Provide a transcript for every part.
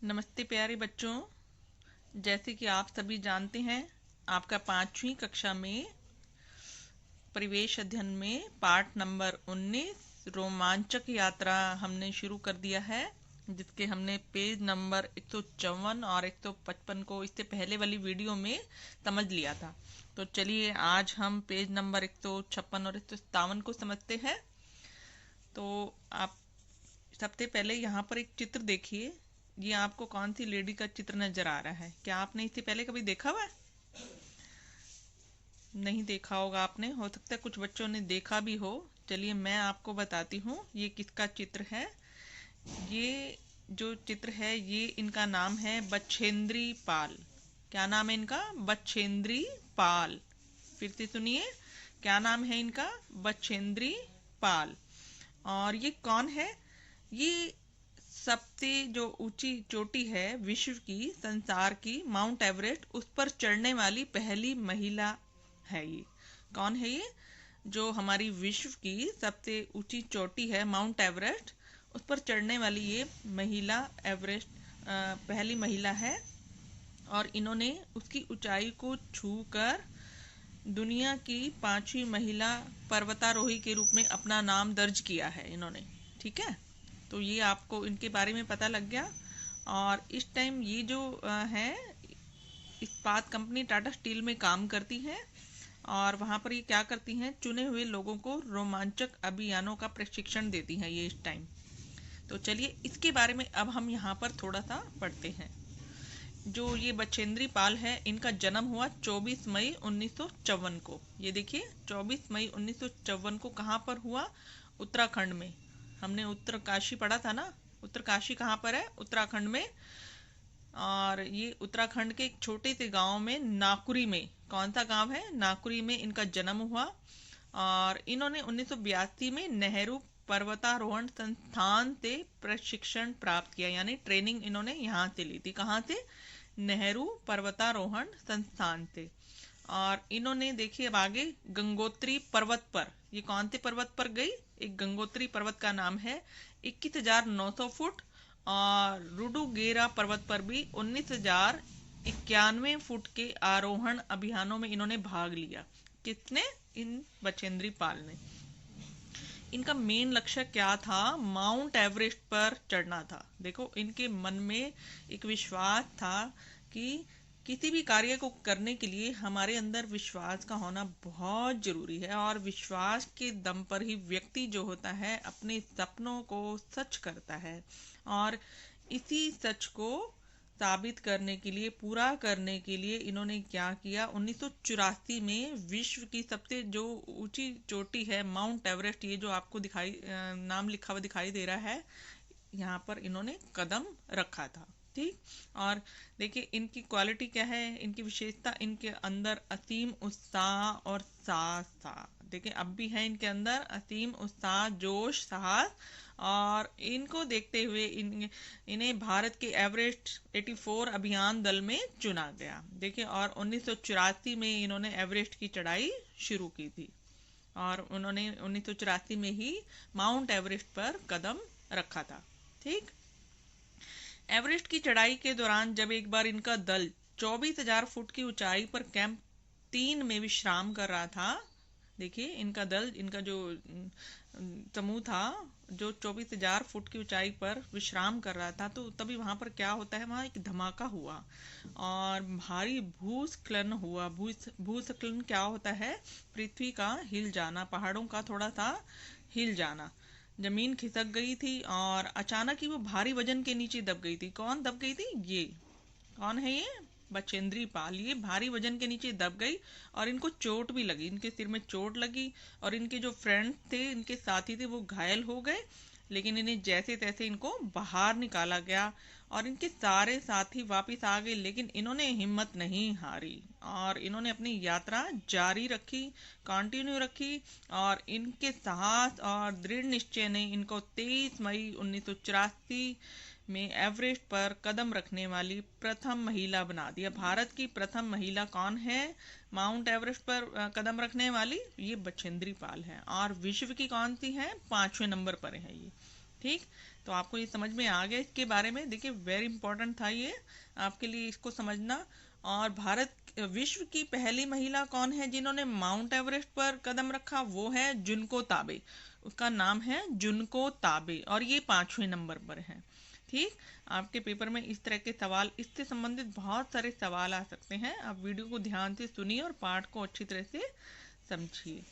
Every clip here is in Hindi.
नमस्ते प्यारे बच्चों। जैसे कि आप सभी जानते हैं, आपका 5वीं कक्षा में परिवेश अध्ययन में पाठ नंबर 19 रोमांचक यात्रा हमने शुरू कर दिया है, जिसके हमने पेज नंबर 154 और 155 को इससे पहले वाली वीडियो में समझ लिया था। तो चलिए आज हम पेज नंबर 156 और 157 को समझते हैं। तो आप सबसे पहले यहाँ पर एक चित्र देखिए। ये आपको कौन सी लेडी का चित्र नजर आ रहा है? क्या आपने इससे पहले कभी देखा हुआ है? नहीं देखा होगा आपने, हो सकता है कुछ बच्चों ने देखा भी हो। चलिए मैं आपको बताती हूँ ये किसका चित्र है। ये जो चित्र है ये इनका नाम है बछेंद्री पाल। क्या नाम है इनका? बछेंद्री पाल। फिर से सुनिए, क्या नाम है इनका? बछेंद्री पाल। और ये कौन है? ये सबसे जो ऊंची चोटी है विश्व की, संसार की, माउंट एवरेस्ट, उस पर चढ़ने वाली पहली महिला है ये। कौन है ये? जो हमारी विश्व की सबसे ऊंची चोटी है माउंट एवरेस्ट, उस पर चढ़ने वाली ये महिला एवरेस्ट पहली महिला है। और इन्होंने उसकी ऊंचाई को छूकर दुनिया की 5वीं महिला पर्वतारोही के रूप में अपना नाम दर्ज किया है इन्होंने। ठीक है, तो ये आपको इनके बारे में पता लग गया। और इस टाइम ये जो है इस्पात कंपनी टाटा स्टील में काम करती है, और वहाँ पर ये क्या करती हैं, चुने हुए लोगों को रोमांचक अभियानों का प्रशिक्षण देती हैं ये इस टाइम। तो चलिए इसके बारे में अब हम यहाँ पर थोड़ा सा पढ़ते हैं। जो ये बछेंद्री पाल है, इनका जन्म हुआ 24 मई 1954 को। ये देखिए 24 मई 1954 को कहाँ पर हुआ? उत्तराखंड में। हमने उत्तरकाशी पढ़ा था ना। उत्तरकाशी कहाँ पर है? उत्तराखंड में। और ये उत्तराखंड के एक छोटे से गांव में, नाकुरी में। कौन सा गांव है? नाकुरी में इनका जन्म हुआ। और इन्होंने 1982 में नेहरू पर्वतारोहण संस्थान से प्रशिक्षण प्राप्त किया, यानी ट्रेनिंग इन्होंने यहाँ से ली थी। कहाँ से? नेहरू पर्वतारोहण संस्थान से। और इन्होंने देखिए अब आगे गंगोत्री पर्वत पर, ये कौन से पर्वत पर गई? एक गंगोत्री पर्वत का नाम है, 21,900 फुट। और रुडुगेरा पर्वत पर भी 19,091 फुट के आरोहण अभियानों में इन्होंने भाग लिया। किसने? इन बछेंद्री पाल ने। इनका मेन लक्ष्य क्या था? माउंट एवरेस्ट पर चढ़ना था। देखो इनके मन में एक विश्वास था कि किसी भी कार्य को करने के लिए हमारे अंदर विश्वास का होना बहुत जरूरी है, और विश्वास के दम पर ही व्यक्ति जो होता है अपने सपनों को सच करता है। और इसी सच को साबित करने के लिए, पूरा करने के लिए इन्होंने क्या किया? 1984 में विश्व की सबसे जो ऊंची चोटी है माउंट एवरेस्ट, ये जो आपको नाम लिखा हुआ दिखाई दे रहा है, यहाँ पर इन्होंने कदम रखा था। ठीक। और देखिए इनकी क्वालिटी क्या है, इनकी विशेषता, इनके अंदर असीम उत्साह और साहस था। देखिए अब भी है इनके अंदर असीम उत्साह, जोश, साहस। और इनको देखते हुए इन्हें भारत के एवरेस्ट 84 अभियान दल में चुना गया। देखिए और 1984 में इन्होंने एवरेस्ट की चढ़ाई शुरू की थी, और उन्होंने 1984 में ही माउंट एवरेस्ट पर कदम रखा था। ठीक। एवरेस्ट की चढ़ाई के दौरान जब एक बार इनका दल 24,000 फुट की ऊंचाई पर कैंप 3 में विश्राम कर रहा था। देखिए इनका दल, इनका जो समूह था, जो 24,000 फुट की ऊंचाई पर विश्राम कर रहा था, तो तभी वहां पर क्या होता है, वहां एक धमाका हुआ और भारी भूस्खलन हुआ। भूस्खलन क्या होता है? पृथ्वी का हिल जाना, पहाड़ों का थोड़ा सा हिल जाना। जमीन खिसक गई थी और अचानक ही वो भारी वजन के नीचे दब गई थी। कौन दब गई थी? ये कौन है? ये बछेंद्री पाल। ये भारी वजन के नीचे दब गई और इनको चोट भी लगी, इनके सिर में चोट लगी। और इनके जो फ्रेंड्स थे, इनके साथी थे, वो घायल हो गए। लेकिन इन्हें जैसे तैसे इनको बाहर निकाला गया और इनके सारे साथी वापस आ गए। लेकिन इन्होंने हिम्मत नहीं हारी और इन्होंने अपनी यात्रा जारी रखी, कंटिन्यू रखी। और इनके साहस और दृढ़ निश्चय ने इनको 23 मई 1984 में एवरेस्ट पर कदम रखने वाली प्रथम महिला बना दिया। भारत की प्रथम महिला कौन है माउंट एवरेस्ट पर कदम रखने वाली? ये बछेंद्री पाल है। और विश्व की कौन सी है? 5वें नंबर पर है ये। ठीक। तो आपको ये समझ में आ गया इसके बारे में। देखिए वेरी इंपॉर्टेंट था ये आपके लिए इसको समझना। और भारत विश्व की पहली महिला कौन है जिन्होंने माउंट एवरेस्ट पर कदम रखा? वो है जुनको ताबे। उसका नाम है जुनको ताबे और ये 5वें नंबर पर है। ठीक, आपके पेपर में इस तरह के सवाल, इससे संबंधित बहुत सारे सवाल आ सकते हैं। आप वीडियो को ध्यान से सुनिए और पाठ को अच्छी तरह से समझिए।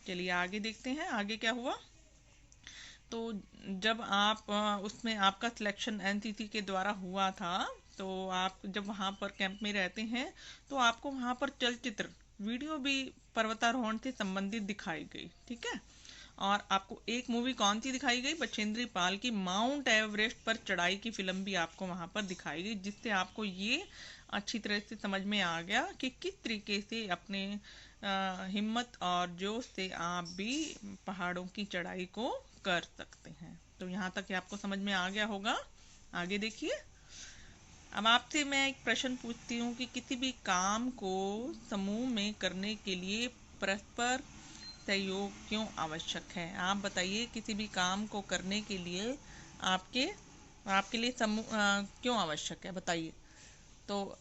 चलिए आगे देखते हैं आगे क्या हुआ। तो जब आप उसमें आपका सिलेक्शन एनसीसी के द्वारा हुआ था, तो आप जब वहाँ पर कैंप में रहते हैं तो आपको वहाँ पर चलचित्र वीडियो भी पर्वतारोहण से संबंधित दिखाई गई। ठीक है, और आपको एक मूवी कौन सी दिखाई गई? बचेंद्री पाल की माउंट एवरेस्ट पर चढ़ाई की फिल्म भी आपको वहाँ पर दिखाई गई, जिससे आपको ये अच्छी तरह से समझ में आ गया कि किस तरीके से अपने हिम्मत और जोश से आप भी पहाड़ों की चढ़ाई को कर सकते हैं। तो यहाँ तक आपको समझ में आ गया होगा। आगे देखिए, अब आपसे मैं एक प्रश्न पूछती हूँ कि किसी भी काम को समूह में करने के लिए परस्पर सहयोग क्यों आवश्यक है? आप बताइए, किसी भी काम को करने के लिए आपके लिए समूह क्यों आवश्यक है? बताइए। तो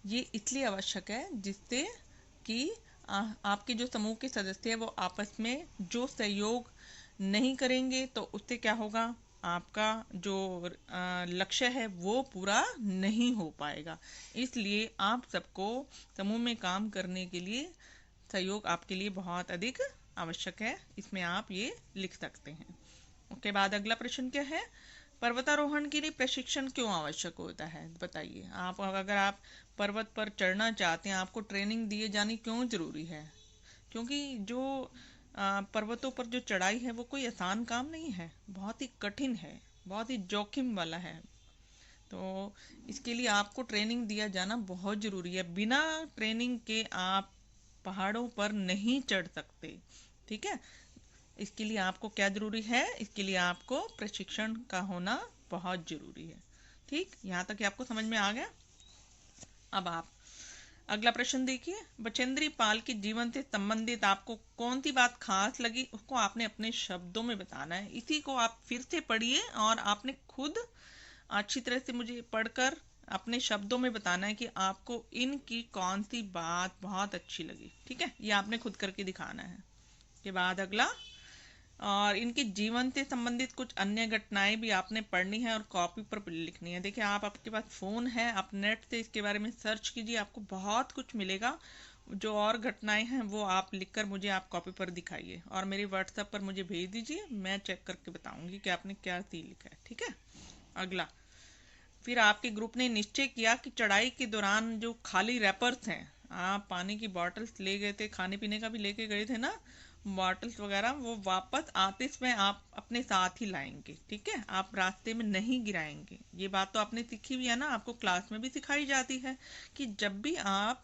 ये इसलिए आवश्यक है जिससे कि आपके जो समूह के सदस्य हैं वो आपस में जो सहयोग नहीं करेंगे तो उससे क्या होगा? आपका जो लक्ष्य है वो पूरा नहीं हो पाएगा। इसलिए आप सबको समूह में काम करने के लिए सहयोग आपके लिए बहुत अधिक आवश्यक है। इसमें आप ये लिख सकते हैं। उसके बाद अगला प्रश्न क्या है? पर्वतारोहण के लिए प्रशिक्षण क्यों आवश्यक होता है? बताइए। अगर आप पर्वत पर चढ़ना चाहते हैं, आपको ट्रेनिंग दिए जानी क्यों जरूरी है? क्योंकि जो पर्वतों पर जो चढ़ाई है वो कोई आसान काम नहीं है, बहुत ही कठिन है, बहुत ही जोखिम वाला है। तो इसके लिए आपको ट्रेनिंग दिया जाना बहुत जरूरी है। बिना ट्रेनिंग के आप पहाड़ों पर नहीं चढ़ सकते। ठीक है, इसके लिए आपको क्या जरूरी है? इसके लिए आपको प्रशिक्षण का होना बहुत जरूरी है। ठीक, यहाँ तक आपको समझ में आ गया। अब आप अगला प्रश्न देखिए। बचेंद्री पाल के जीवन से संबंधित आपको कौन सी बात खास लगी, उसको आपने अपने शब्दों में बताना है। इसी को आप फिर से पढ़िए और आपने खुद अच्छी तरह से मुझे पढ़कर अपने शब्दों में बताना है कि आपको इनकी कौन सी बात बहुत अच्छी लगी। ठीक है, ये आपने खुद करके दिखाना है। के बाद अगला, और इनके जीवन से संबंधित कुछ अन्य घटनाएं भी आपने पढ़नी है और कॉपी पर लिखनी है। देखिए, आपके पास फ़ोन है, आप नेट से इसके बारे में सर्च कीजिए, आपको बहुत कुछ मिलेगा। जो और घटनाएं हैं वो आप लिखकर मुझे आप कॉपी पर दिखाइए और मेरे व्हाट्सएप पर मुझे भेज दीजिए। मैं चेक करके बताऊंगी कि आपने क्या सही लिखा है। ठीक है, अगला, फिर आपके ग्रुप ने निश्चय किया कि चढ़ाई के दौरान जो खाली रैपर्स हैं, आप पानी की बॉटल्स ले गए थे, खाने पीने का भी लेके गए थे ना, बॉटल्स वगैरह, वो वापस आते समय आप अपने साथ ही लाएंगे। ठीक है, आप रास्ते में नहीं गिराएंगे। ये बात तो आपने सीखी भी है ना, आपको क्लास में भी सिखाई जाती है कि जब भी आप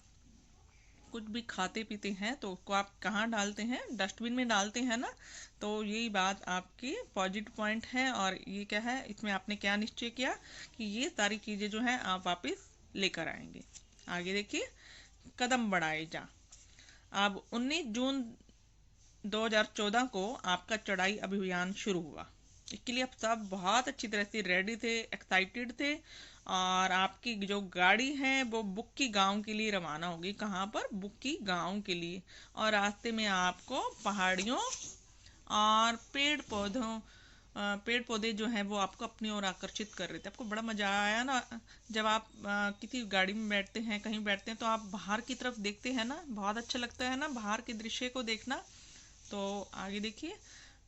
कुछ भी खाते पीते हैं तो उसको आप कहाँ डालते हैं? डस्टबिन में डालते हैं ना। तो यही बात आपकी पॉजिटिव पॉइंट है। और ये क्या है, इसमें आपने क्या निश्चय किया कि ये सारी चीज़ें जो हैं आप वापस लेकर आएंगे। आगे देखिए, कदम बढ़ाए जा। अब 19 जून 2014 को आपका चढ़ाई अभियान शुरू हुआ। इसके लिए आप सब बहुत अच्छी तरह से रेडी थे, एक्साइटेड थे, और आपकी जो गाड़ी है वो बुक्की गांव के लिए रवाना होगी। कहाँ पर? बुक्की गांव के लिए। और रास्ते में आपको पहाड़ियों और पेड़ पौधे जो हैं वो आपको अपनी ओर आकर्षित कर रहे थे। आपको बड़ा मजा आया ना जब आप किसी गाड़ी में बैठते हैं, कहीं बैठते हैं तो आप बाहर की तरफ देखते हैं ना, बहुत अच्छा लगता है ना बाहर के दृश्य को देखना। तो आगे देखिए,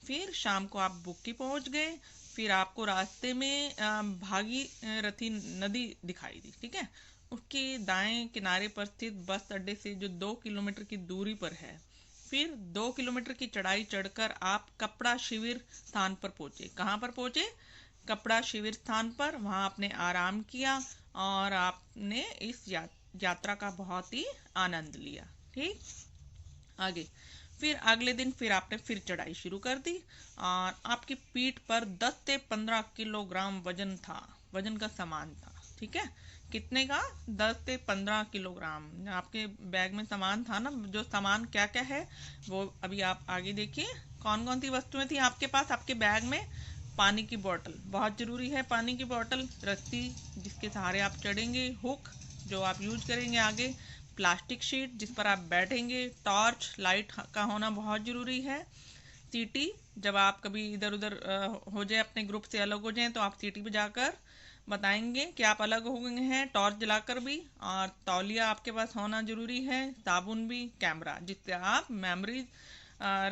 फिर शाम को आप बुक्की पहुंच गए। फिर आपको रास्ते में भागीरथी नदी दिखाई दी। ठीक है, उसके दाएं किनारे पर स्थित बस अड्डे से जो 2 किलोमीटर की दूरी पर है। फिर 2 किलोमीटर की चढ़ाई चढ़कर आप कपड़ा शिविर स्थान पर पहुंचे। कहाँ पर पहुंचे? कपड़ा शिविर स्थान पर। वहां आपने आराम किया और आपने इस यात्रा का बहुत ही आनंद लिया। ठीक, आगे फिर अगले दिन फिर आपने फिर चढ़ाई शुरू कर दी और आपकी पीठ पर 10 से 15 किलोग्राम वजन था, वजन का सामान था। ठीक है, कितने का? 10 से 15 किलोग्राम आपके बैग में सामान था ना। जो सामान क्या क्या है वो अभी आप आगे देखिए। कौन कौन सी वस्तुएं थी आपके पास? आपके बैग में पानी की बोतल, बहुत ज़रूरी है पानी की बोतल, रस्सी जिसके सहारे आप चढ़ेंगे, हुक जो आप यूज करेंगे आगे, प्लास्टिक शीट जिस पर आप बैठेंगे, टॉर्च लाइट का होना बहुत ज़रूरी है, सीटी जब आप कभी इधर उधर हो जाए, अपने ग्रुप से अलग हो जाएं, तो आप सीटी पे जाकर बताएंगे कि आप अलग हो गए हैं, टॉर्च जलाकर भी, और तौलिया आपके पास होना ज़रूरी है, साबुन भी, कैमरा जिससे आप मेमोरीज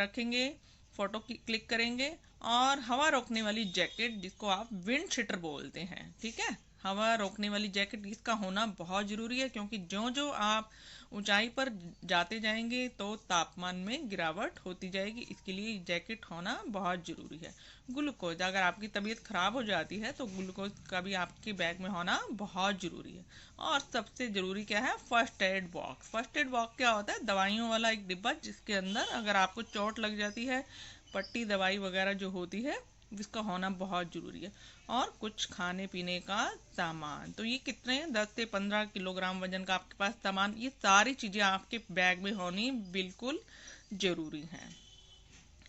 रखेंगे, फ़ोटो क्लिक करेंगे, और हवा रोकने वाली जैकेट जिसको आप विंड शीटर बोलते हैं, ठीक है। हवा रोकने वाली जैकेट इसका होना बहुत ज़रूरी है, क्योंकि जो जो आप ऊंचाई पर जाते जाएंगे तो तापमान में गिरावट होती जाएगी, इसके लिए जैकेट होना बहुत ज़रूरी है। ग्लूकोज, अगर आपकी तबीयत ख़राब हो जाती है तो ग्लूकोज का भी आपके बैग में होना बहुत ज़रूरी है। और सबसे ज़रूरी क्या है, first aid box. First aid box क्या होता है, दवाइयों वाला एक डिब्बा जिसके अंदर अगर आपको चोट लग जाती है, पट्टी दवाई वगैरह जो होती है, जिसका होना बहुत ज़रूरी है। और कुछ खाने पीने का सामान, तो ये कितने 10 से 15 किलोग्राम वजन का आपके पास सामान, ये सारी चीज़ें आपके बैग में होनी बिल्कुल ज़रूरी हैं।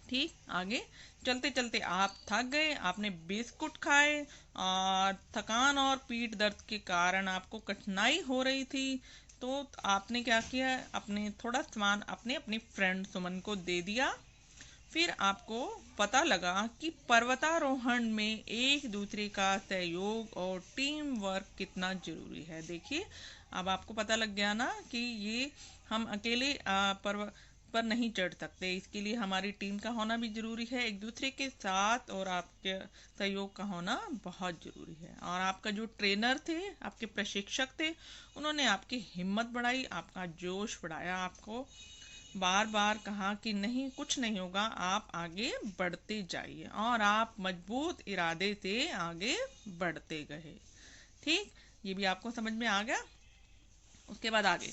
ठीक, आगे चलते चलते आप थक गए, आपने बिस्कुट खाए, और थकान और पीठ दर्द के कारण आपको कठिनाई हो रही थी, तो आपने क्या किया, अपने थोड़ा सामान अपने अपनी फ्रेंड सुमन को दे दिया। फिर आपको पता लगा कि पर्वतारोहण में एक दूसरे का सहयोग और टीम वर्क कितना जरूरी है। देखिए, अब आपको पता लग गया ना कि ये हम अकेले पर्वत पर नहीं चढ़ सकते, इसके लिए हमारी टीम का होना भी जरूरी है, एक दूसरे के साथ, और आपके सहयोग का होना बहुत जरूरी है। और आपका जो ट्रेनर थे, आपके प्रशिक्षक थे, उन्होंने आपकी हिम्मत बढ़ाई, आपका जोश बढ़ाया, आपको बार बार कहा कि नहीं, कुछ नहीं होगा, आप आगे बढ़ते जाइए, और आप मजबूत इरादे से आगे बढ़ते गए। ठीक, ये भी आपको समझ में आ गया। उसके बाद आगे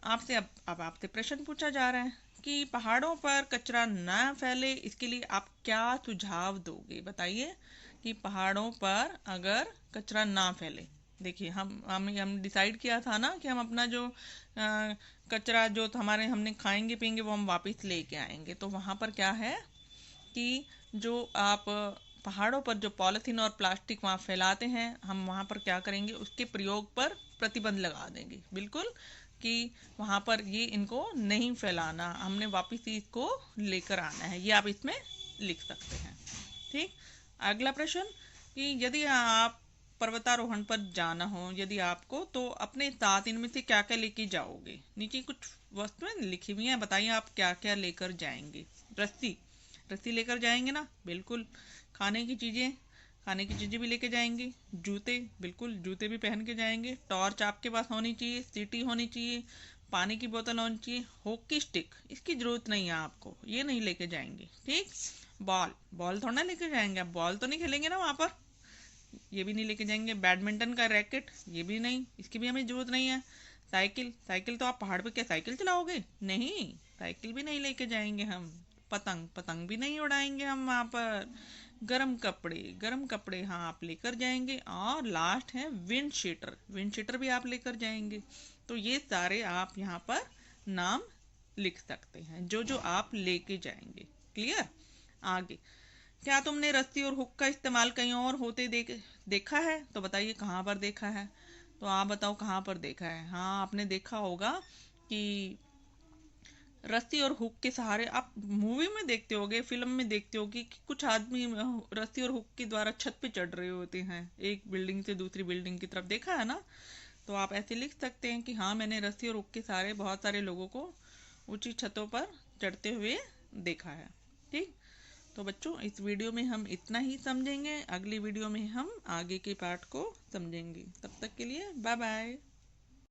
आपसे अब आपसे प्रश्न पूछा जा रहा है कि पहाड़ों पर कचरा ना फैले, इसके लिए आप क्या सुझाव दोगे, बताइए। कि पहाड़ों पर अगर कचरा ना फैले, देखिए हम डिसाइड किया था ना कि हम अपना जो कचरा जो हमारे हमने खाएंगे पिएंगे वो हम वापस लेके आएंगे, तो वहाँ पर क्या है कि जो आप पहाड़ों पर जो पॉलिथीन और प्लास्टिक वहाँ फैलाते हैं, हम वहाँ पर क्या करेंगे, उसके प्रयोग पर प्रतिबंध लगा देंगे, बिल्कुल, कि वहाँ पर ये इनको नहीं फैलाना, हमने वापस ही इसको लेकर आना है, ये आप इसमें लिख सकते हैं। ठीक, अगला प्रश्न कि यदि आप पर्वतारोहण पर जाना हो यदि आपको, तो अपने साथ इनमें से क्या क्या लेके जाओगे। नीचे कुछ वस्तुएं लिखी हुई हैं, बताइए आप क्या क्या लेकर जाएंगे। रस्सी, रस्सी लेकर जाएंगे ना, बिल्कुल। खाने की चीज़ें, खाने की चीज़ें भी लेके जाएंगे। जूते, बिल्कुल जूते भी पहन के जाएंगे। टॉर्च आपके पास होनी चाहिए, सीटी होनी चाहिए, पानी की बोतल होनी चाहिए। हॉकी स्टिक, इसकी ज़रूरत नहीं है आपको, ये नहीं लेके जाएंगे। ठीक, बॉल, बॉल थोड़ा ना लेके जाएंगे, आप बॉल तो नहीं खेलेंगे ना वहाँ पर, ये भी नहीं लेके जाएंगे। बैडमिंटन का रैकेट, ये भी नहीं, इसकी भी हमें जरूरत नहीं है। साइकिल, साइकिल तो आप पहाड़ पे क्या साइकिल चलाओगे, नहीं, साइकिल भी नहीं लेके जाएंगे हम। पतंग, पतंग भी नहीं उड़ाएंगे हम वहाँ पर। गर्म कपड़े, गर्म कपड़े हाँ आप लेकर जाएंगे। और लास्ट है विंड शीटर, विंड शीटर भी आप लेकर जाएंगे। तो ये सारे आप यहाँ पर नाम लिख सकते हैं जो जो आप लेके जाएंगे। क्लियर, आगे क्या तुमने रस्सी और हुक का इस्तेमाल कहीं और होते देखा है, तो बताइए कहाँ पर देखा है। तो आप बताओ कहाँ पर देखा है। हाँ, आपने देखा होगा कि रस्सी और हुक के सहारे, आप मूवी में देखते होगे, फिल्म में देखते होगे कि कुछ आदमी रस्सी और हुक के द्वारा छत पे चढ़ रहे होते हैं, एक बिल्डिंग से दूसरी बिल्डिंग की तरफ, देखा है ना। तो आप ऐसे लिख सकते हैं कि हाँ, मैंने रस्सी और हुक के सहारे बहुत सारे लोगों को ऊंची छतों पर चढ़ते हुए देखा है। ठीक, तो बच्चों इस वीडियो में हम इतना ही समझेंगे, अगली वीडियो में हम आगे के पार्ट को समझेंगे। तब तक के लिए बाय बाय।